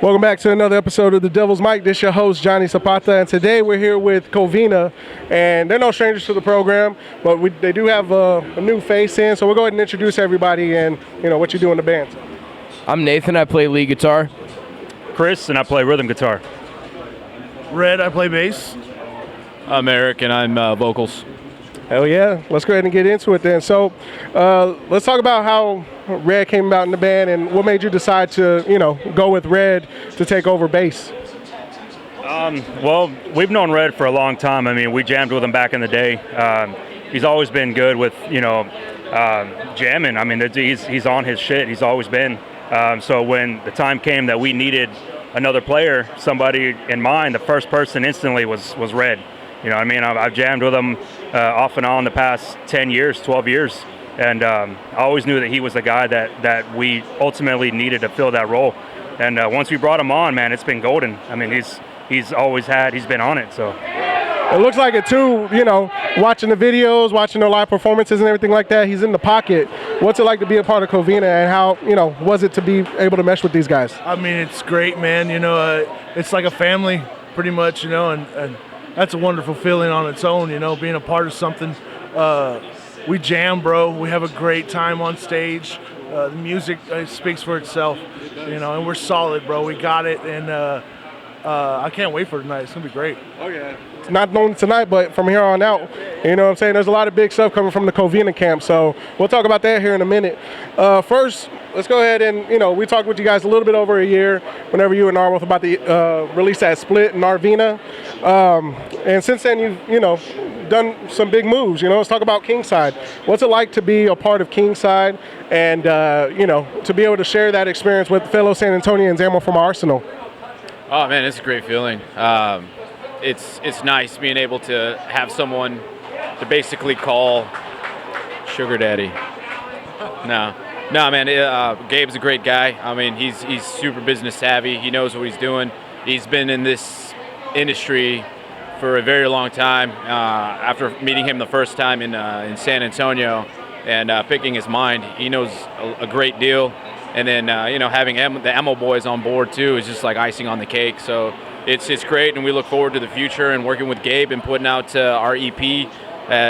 Welcome back to another episode of The Devil's Mic. This is your host, Johnny Zapata, and today we're here with COVINA, and they're no strangers to the program, but they do have a new face in, so we'll go ahead and introduce everybody and what you do in the band. I'm Nathan, I play lead guitar. Chris, and I play rhythm guitar. Red, I play bass. I'm Eric, and I'm vocals. Hell yeah. Let's go ahead and get into it then. So let's talk about how Red came about in the band and what made you decide to, go with Red to take over bass. Well, we've known Red for a long time. I mean, we jammed with him back in the day. He's always been good with, jamming. I mean, he's on his shit. He's always been. So when the time came that we needed another player, somebody in mind, the first person instantly was Red. You know what I mean? I've jammed with him off and on the past 10 years, 12 years. And I always knew that he was the guy that we ultimately needed to fill that role. And once we brought him on, man, it's been golden. I mean, he's been on it, so. It looks like it too, watching the videos, watching the live performances and everything like that. He's in the pocket. What's it like to be a part of COVINA, and how, was it to be able to mesh with these guys? I mean, it's great, man. It's like a family, pretty much, and that's a wonderful feeling on its own, being a part of something. We jam, bro. We have a great time on stage. The music speaks for itself, and we're solid, bro. We got it, and I can't wait for tonight. It's going to be great. Oh, yeah. It's not known tonight, but from here on out, what I'm saying? There's a lot of big stuff coming from the COVINA camp, so we'll talk about that here in a minute. First, let's go ahead and, we talked with you guys a little bit over a year whenever you and Narwhal about the release that Split in Arvina. And since then, you've, done some big moves. Let's talk about Kingside. What's it like to be a part of Kingside and, to be able to share that experience with fellow San Antonians and from Arsenal? Oh man, it's a great feeling. It's nice being able to have someone to basically call sugar daddy. No, man. Gabe's a great guy. I mean, he's super business savvy. He knows what he's doing. He's been in this industry for a very long time. After meeting him the first time in San Antonio and picking his mind, he knows a great deal. And then having the Emo boys on board too is just like icing on the cake. So it's great, and we look forward to the future and working with Gabe and putting out our EP.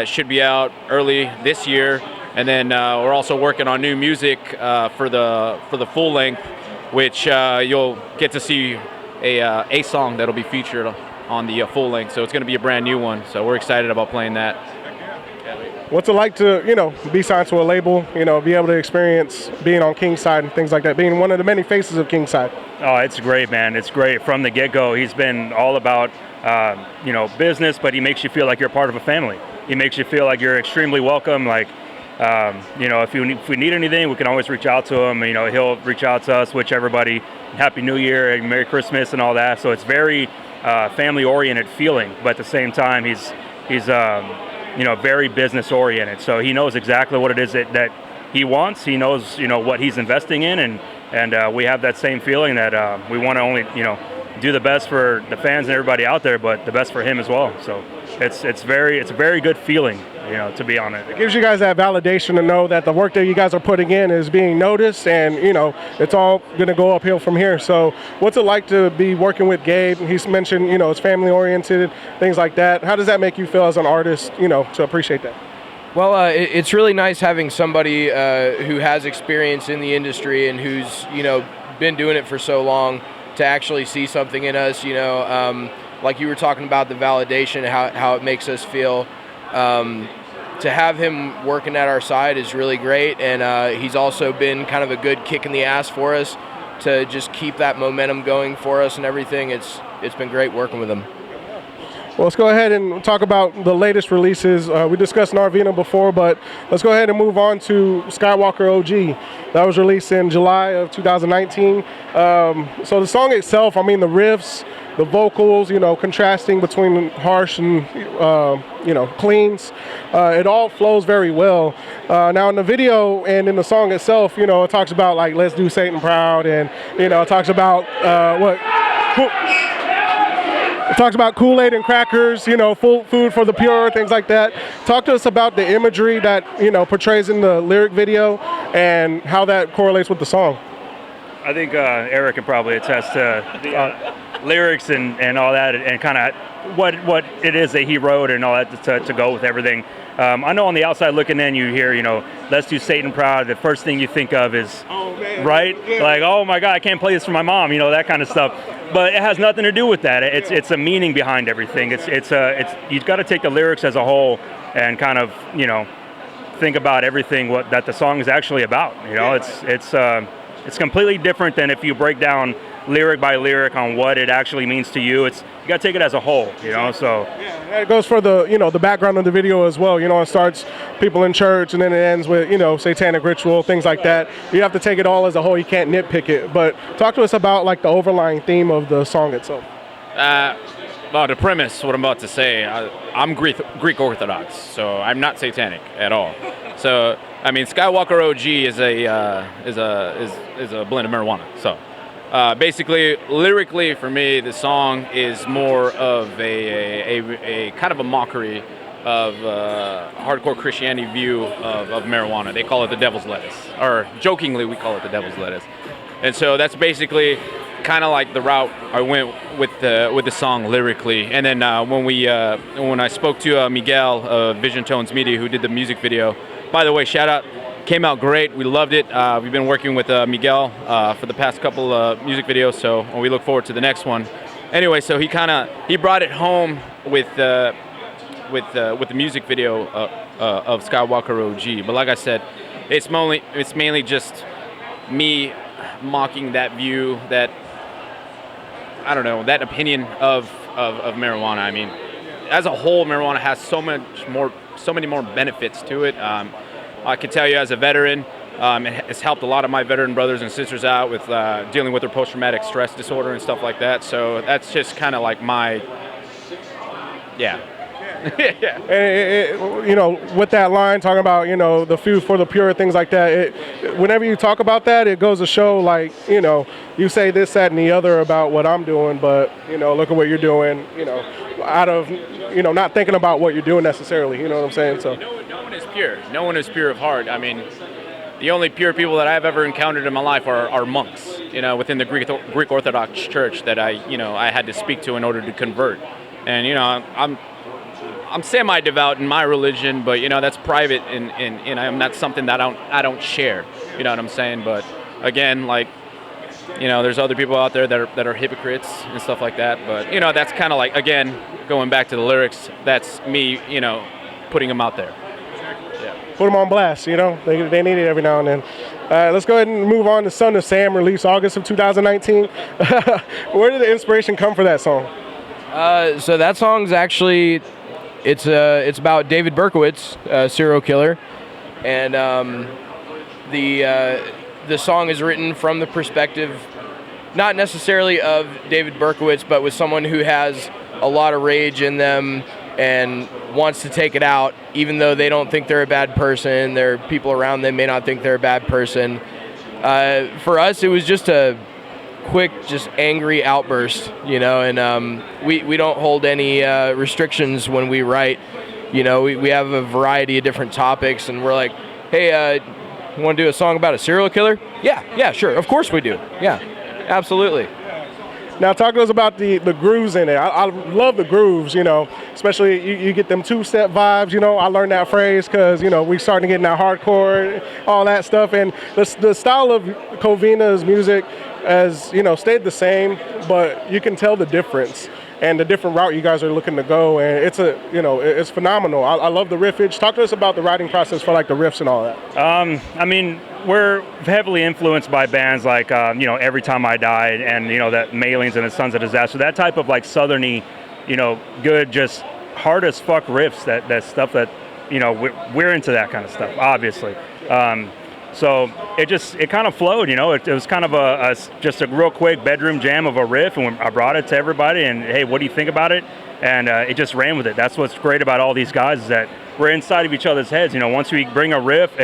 Should be out early this year, and then we're also working on new music for the full length, which you'll get to see a song that'll be featured on the full length. So it's going to be a brand new one. So we're excited about playing that. What's it like to, be signed to a label, be able to experience being on Kingside and things like that, being one of the many faces of Kingside? Oh, it's great, man. It's great. From the get-go, he's been all about, business, but he makes you feel like you're part of a family. He makes you feel like you're extremely welcome. Like, if we need anything, we can always reach out to him. He'll reach out to us, wish everybody Happy New Year and Merry Christmas and all that. So it's very family-oriented feeling, but at the same time, he's very business oriented. So he knows exactly what it is that he wants. He knows, what he's investing in, and we have that same feeling that we want to only, do the best for the fans and everybody out there, but the best for him as well. So it's a very good feeling, to be on it. It gives you guys that validation to know that the work that you guys are putting in is being noticed, and it's all going to go uphill from here. So what's it like to be working with Gabe? He's mentioned it's family oriented, things like that. How does that make you feel as an artist, to appreciate that? Well, it's really nice having somebody who has experience in the industry and who's been doing it for so long to actually see something in us. Like you were talking about the validation, how it makes us feel. To have him working at our side is really great, and he's also been kind of a good kick in the ass for us to just keep that momentum going for us and everything. It's been great working with him. Well, let's go ahead and talk about the latest releases. We discussed Narvina before, but let's go ahead and move on to Skywalker OG. That was released in July of 2019. So the song itself, I mean, the riffs, the vocals, contrasting between harsh and, cleans, it all flows very well. Now in the video and in the song itself, it talks about like, let's do Satan proud, and, it talks about it talks about Kool-Aid and crackers, full food for the pure, things like that. Talk to us about the imagery that, portrays in the lyric video and how that correlates with the song. I think Eric can probably attest to the lyrics and all that, and kind of what it is that he wrote and all that to go with everything. I know on the outside looking in, you hear, let's do Satan proud. The first thing you think of is, Oh man. right? Yeah. Like, oh my God, I can't play this for my mom, that kind of stuff. But it has nothing to do with that. It's a meaning behind everything. It's you've got to take the lyrics as a whole and kind of, think about everything that the song is actually about. It's completely different than if you break down lyric by lyric on what it actually means to you. You got to take it as a whole, so. Yeah, it goes for the background of the video as well. It starts people in church and then it ends with, satanic ritual, things like that. You have to take it all as a whole. You can't nitpick it. But talk to us about like the overlying theme of the song itself. Well, the premise, what I'm about to say, I'm Greek Orthodox, so I'm not satanic at all. So, I mean, Skywalker OG is a blend of marijuana. So, basically, lyrically for me, the song is more of a kind of a mockery of hardcore Christianity view of marijuana. They call it the devil's lettuce, or jokingly we call it the devil's lettuce. And so that's basically kind of like the route I went with the song lyrically. And then when I spoke to Miguel of Vision Tones Media, who did the music video, by the way, shout out, came out great. We loved it. We've been working with Miguel for the past couple music videos, so we look forward to the next one. Anyway, so he brought it home with the music video of Skywalker OG. But like I said, it's mainly just me mocking that view, that I don't know, that opinion of marijuana. I mean, as a whole, marijuana has so many more benefits to it. I can tell you as a veteran, it has helped a lot of my veteran brothers and sisters out with dealing with their post-traumatic stress disorder and stuff like that. So that's just kind of like my, yeah. Yeah. And with that line talking about, the food for the pure, things like that, whenever you talk about that, it goes to show like, you say this, that, and the other about what I'm doing, but, look at what you're doing, out of, not thinking about what you're doing necessarily, you know what I'm saying? So no one is pure. No one is pure of heart. I mean, the only pure people that I've ever encountered in my life are monks, within the Greek Orthodox Church that I had to speak to in order to convert. And, I'm semi-devout in my religion, but that's private, and that's something that I don't share. You know what I'm saying? But again, like, there's other people out there that are hypocrites and stuff like that. But that's kind of like, again, going back to the lyrics. That's me, putting them out there. Yeah. Put them on blast, they need it every now and then. Let's go ahead and move on to Son of Sam, released August of 2019. Where did the inspiration come for that song? So that song's actually. It's about David Berkowitz, serial killer, and the song is written from the perspective, not necessarily of David Berkowitz, but with someone who has a lot of rage in them and wants to take it out, even though they don't think they're a bad person. Their people around them may not think they're a bad person. For us, it was just a quick, just angry outburst, and we don't hold any restrictions when we write. We have a variety of different topics, and we're like, hey, you want to do a song about a serial killer? Yeah, sure, of course we do. Yeah, absolutely. Now talk to us about the grooves in it. I love the grooves, especially you get them two-step vibes, I learned that phrase because, we starting to get in that hardcore, all that stuff, and the style of COVINA's music has, stayed the same, but you can tell the difference and the different route you guys are looking to go, and it's phenomenal. I love the riffage. Talk to us about the writing process for like the riffs and all that. I mean, we're heavily influenced by bands like, Every Time I Die and, that Mailings and the Sons of Disaster, that type of like southerny, good, just hard as fuck riffs, that stuff that, we're into that kind of stuff, obviously. So it kind of flowed, it was kind of just a real quick bedroom jam of a riff, and I brought it to everybody, and hey, what do you think about it? And it just ran with it. That's what's great about all these guys, is that we're inside of each other's heads. Once we bring a riff,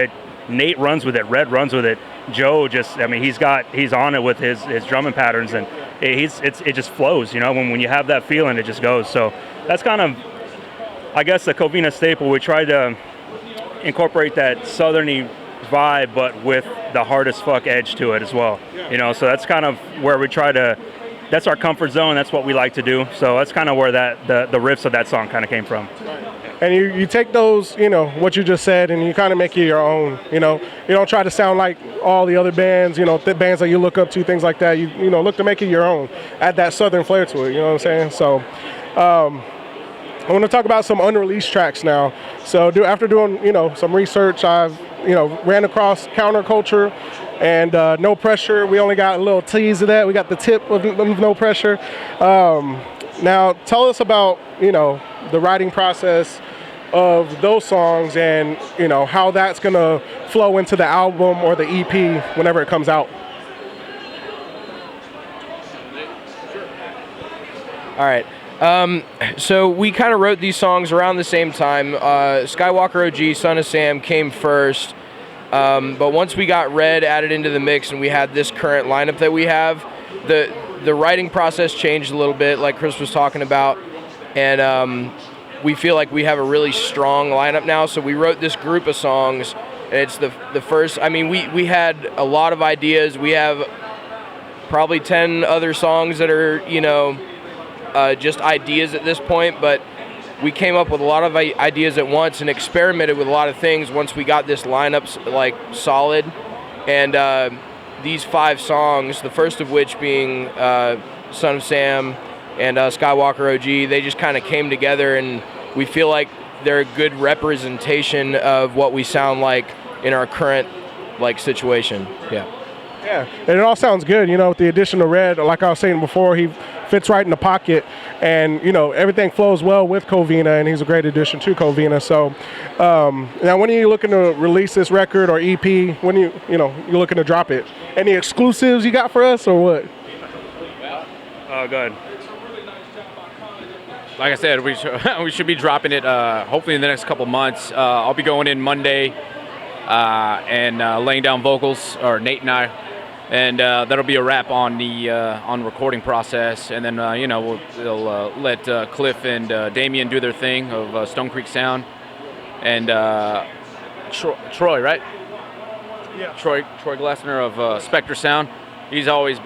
Nate runs with it, Red runs with it, Joe he's on it with his drumming patterns, and it just flows, when you have that feeling, it just goes. So that's kind of, I guess, the COVINA staple. We tried to incorporate that southerny vibe, but with the hard as fuck edge to it as well. You know, so that's kind of where we try to. That's our comfort zone. That's what we like to do. So that's kind of where the riffs of that song kind of came from. And you take those, you know, what you just said, and you kind of make it your own. You know, you don't try to sound like all the other bands, you know, the bands that you look up to, things like that. You know, look to make it your own. Add that southern flair to it. You know what I'm saying? So. I want to talk about some unreleased tracks now. So after doing, you know, some research, I've, you know, ran across Counterculture and No Pressure. We only got a little tease of that. We got the tip of No Pressure. Now, tell us about, you know, the writing process of those songs and, you know, how that's going to flow into the album or the EP whenever it comes out. All right. So we kind of wrote these songs around the same time. Skywalker OG, Son of Sam came first. But once we got Red added into the mix and we had this current lineup that we have, the writing process changed a little bit, like Chris was talking about. And we feel like we have a really strong lineup now. So we wrote this group of songs, and it's the first. I mean, we had a lot of ideas. We have probably 10 other songs that are, you know, just ideas at this point, but we came up with a lot of ideas at once and experimented with a lot of things once we got this lineup like solid. And these 5 songs, the first of which being Son of Sam and Skywalker OG, they just kind of came together, and we feel like they're a good representation of what we sound like in our current like situation. Yeah, and it all sounds good, you know, with the addition of Red. Like I was saying before, he fits right in the pocket, and, you know, everything flows well with COVINA, and he's a great addition to COVINA. So now when are you looking to release this record or EP? When you're looking to drop it? Any exclusives you got for us or what? Go ahead. Like I said, we should be dropping it hopefully in the next couple months. I'll be going in Monday and laying down vocals, or Nate and I. And that'll be a wrap on the recording process, and then they'll let Cliff and Damien do their thing of Stone Creek Sound, and Troy, right? Yeah. Troy Glassner of Spectre Sound. He's always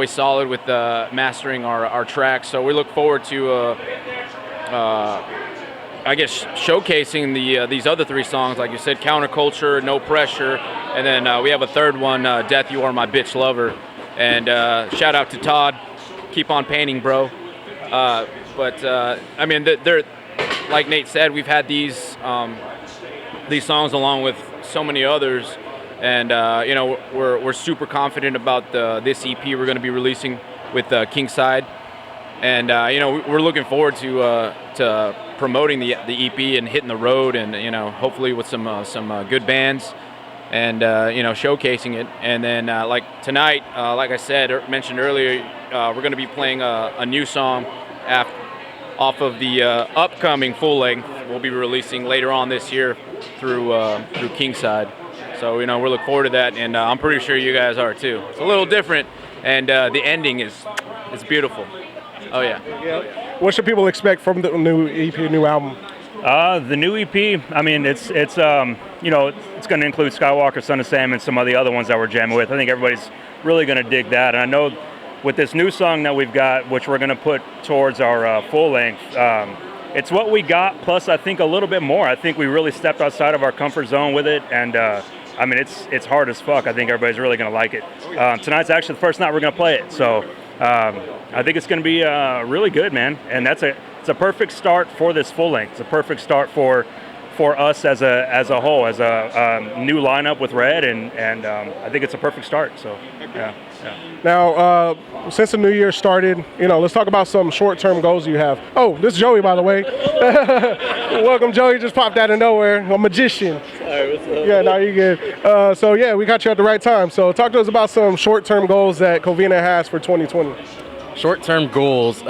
solid with mastering our tracks. So we look forward to showcasing these other 3 songs, like you said, Counterculture, No Pressure, and then we have a third one, Death You Are My Bitch Lover. And shout out to Todd, keep on painting, bro. I mean, they're like Nate said, we've had these songs along with so many others, and we're super confident about this EP we're going to be releasing with Kingside. And we're looking forward to promoting the EP and hitting the road, and hopefully with some good bands, and showcasing it. And then like tonight, like I said or mentioned earlier, we're going to be playing a new song off of the upcoming full length we'll be releasing later on this year through Kingside. So we're looking forward to that, and I'm pretty sure you guys are too. It's a little different, and the ending is beautiful. Oh yeah. What should people expect from the new EP, new album? The new EP, I mean, it's going to include Skywalker, Son of Sam, and some of the other ones that we're jamming with. I think everybody's really going to dig that. And I know with this new song that we've got, which we're going to put towards our full length, it's what we got, plus I think a little bit more. I think we really stepped outside of our comfort zone with it, and I mean, it's hard as fuck. I think everybody's really going to like it. Tonight's actually the first night we're going to play it, so I think it's going to be really good, man. And it's a perfect start for this full length. It's a perfect start for us as a whole, as a new lineup with Red, and I think it's a perfect start. So yeah. Now, since the new year started, let's talk about some short-term goals you have. Oh, this is Joey, by the way. Welcome, Joey. Just popped out of nowhere. A magician. Sorry, what's up? Yeah, no, you're good. So yeah, we got you at the right time. So talk to us about some short-term goals that COVINA has for 2020. Short-term goals.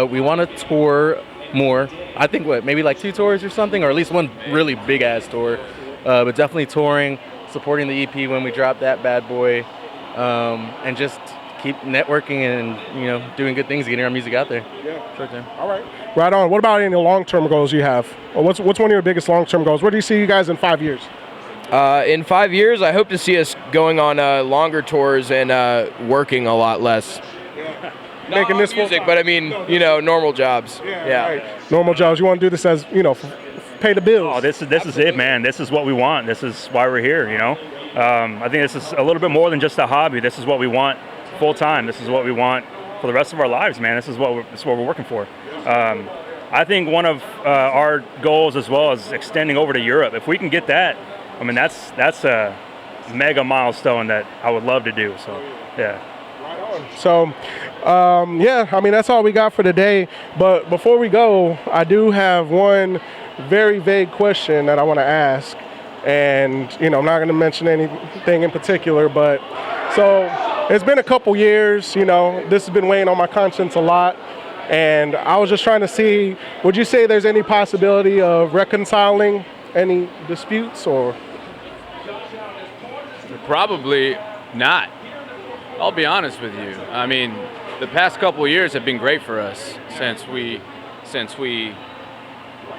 We want to tour more. I think maybe like 2 tours or something, or at least one really big-ass tour. But definitely touring, supporting the EP when we drop that bad boy. And just keep networking and doing good things, getting our music out there. Yeah. Short term. All right. Right on. What about any long-term goals you have? Or what's one of your biggest long-term goals? Where do you see you guys in 5 years? In 5 years, I hope to see us going on longer tours and working a lot less. Making this music, but I mean, normal jobs. Yeah. Right. Normal jobs. You want to do this as, pay the bills. Oh, this is it, man. This is what we want. This is why we're here, I think this is a little bit more than just a hobby. This is what we want full time. This is what we want for the rest of our lives, man. This is what we're working for. I think one of our goals as well is extending over to Europe. If we can get that, I mean, that's a mega milestone that I would love to do. So, yeah. So, that's all we got for today. But before we go, I do have one very vague question that I want to ask. And, I'm not going to mention anything in particular, but so it's been a couple years, this has been weighing on my conscience a lot. And I was just trying to see, would you say there's any possibility of reconciling any disputes or? Probably not. I'll be honest with you. I mean, the past couple of years have been great for us since we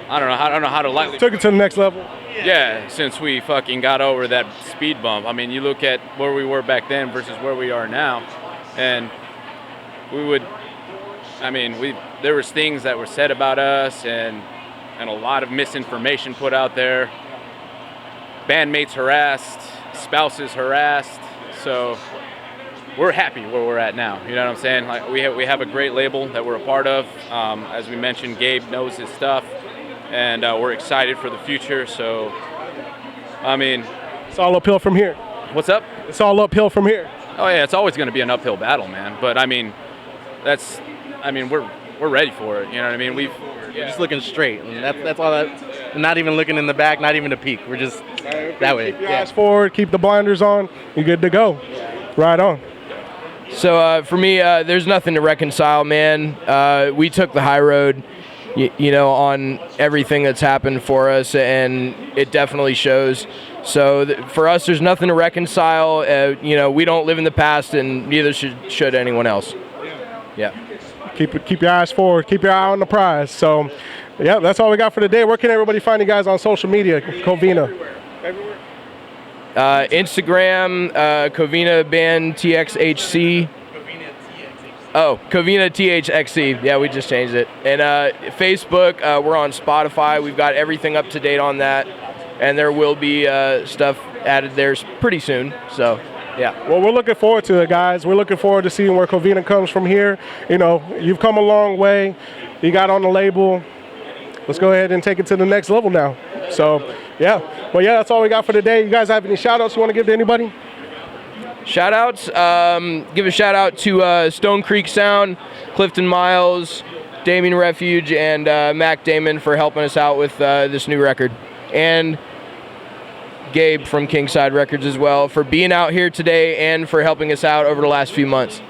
I don't know how to lightly took it to the next level. Yeah, since we fucking got over that speed bump. I mean, you look at where we were back then versus where we are now, and there was things that were said about us and a lot of misinformation put out there. Bandmates harassed, spouses harassed. So we're happy where we're at now. You know what I'm saying? Like we have a great label that we're a part of. As we mentioned, Gabe knows his stuff, and we're excited for the future. So, I mean, it's all uphill from here. What's up? It's all uphill from here. Oh yeah, it's always going to be an uphill battle, man. But I mean, we're ready for it. You know what I mean? We're just looking straight, and that's all. That, not even looking in the back, not even a peek. We're just that way. Keep your eyes forward, keep the blinders on. You're good to go. Right on. So for me, there's nothing to reconcile, man. We took the high road, on everything that's happened for us, and it definitely shows. So for us, there's nothing to reconcile. We don't live in the past, and neither should anyone else. Yeah. Keep your eyes forward. Keep your eye on the prize. So, yeah, that's all we got for today. Where can everybody find you guys on social media? COVINA. Everywhere. Instagram, COVINA Band TXHC. Oh, COVINA THXC. Yeah, we just changed it. And Facebook, we're on Spotify. We've got everything up to date on that. And there will be stuff added there pretty soon. So, yeah. Well, we're looking forward to it, guys. We're looking forward to seeing where COVINA comes from here. You've come a long way. You got on the label. Let's go ahead and take it to the next level now. So, yeah. Well, yeah, that's all we got for today. You guys have any shout-outs you want to give to anybody? Shout-outs? Give a shout-out to Stone Creek Sound, Clifton Miles, Damien Refuge, and Mac Damon for helping us out with this new record. And Gabe from Kingside Records as well for being out here today and for helping us out over the last few months.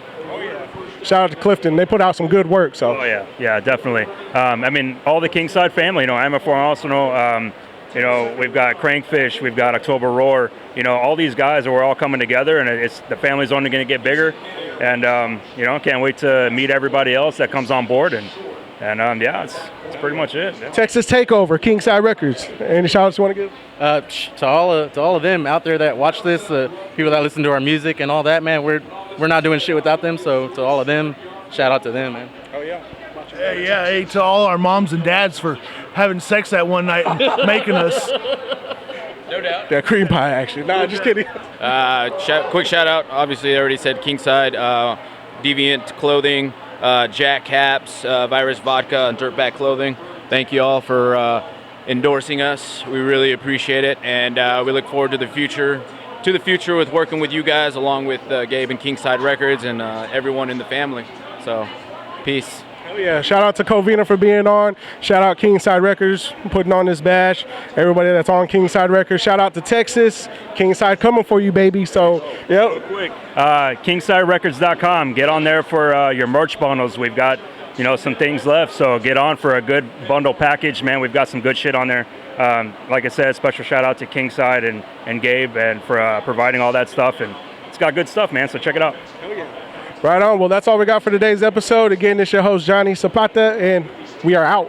Shout out to Clifton. They put out some good work. So. Oh yeah, definitely. All the Kingside family. I'm a former Arsenal. We've got Crankfish, we've got October Roar. All these guys are all coming together, and the family's only going to get bigger. And can't wait to meet everybody else that comes on board. And it's pretty much it. Yeah. Texas Takeover, Kingside Records. Any shout outs you want to give? To all of them out there that watch this, people that listen to our music and all that, man, we're not doing shit without them. So to all of them, shout out to them, man. Oh yeah. Hey, to all our moms and dads for having sex that one night and making us. No doubt. Yeah, cream pie actually. Nah, just kidding. Quick shout out. Obviously, I already said Kingside, Deviant Clothing, Jack Caps, Virus Vodka, and Dirtbag Clothing. Thank you all for endorsing us. We really appreciate it, and we look forward to the future. With working with you guys, along with Gabe and Kingside Records and everyone in the family. So, peace. Oh yeah, shout out to COVINA for being on. Shout out Kingside Records putting on this bash. Everybody that's on Kingside Records. Shout out to Texas. Kingside coming for you, baby. So, yep. Quick, KingsideRecords.com. Get on there for your merch bundles. We've got, some things left. So get on for a good bundle package, man. We've got some good shit on there. Like I said, special shout out to Kingside and Gabe and for providing all that stuff. And it's got good stuff, man. So check it out. Oh yeah. Right on. Well, that's all we got for today's episode. Again, it's your host, Johnny Zapata, and we are out.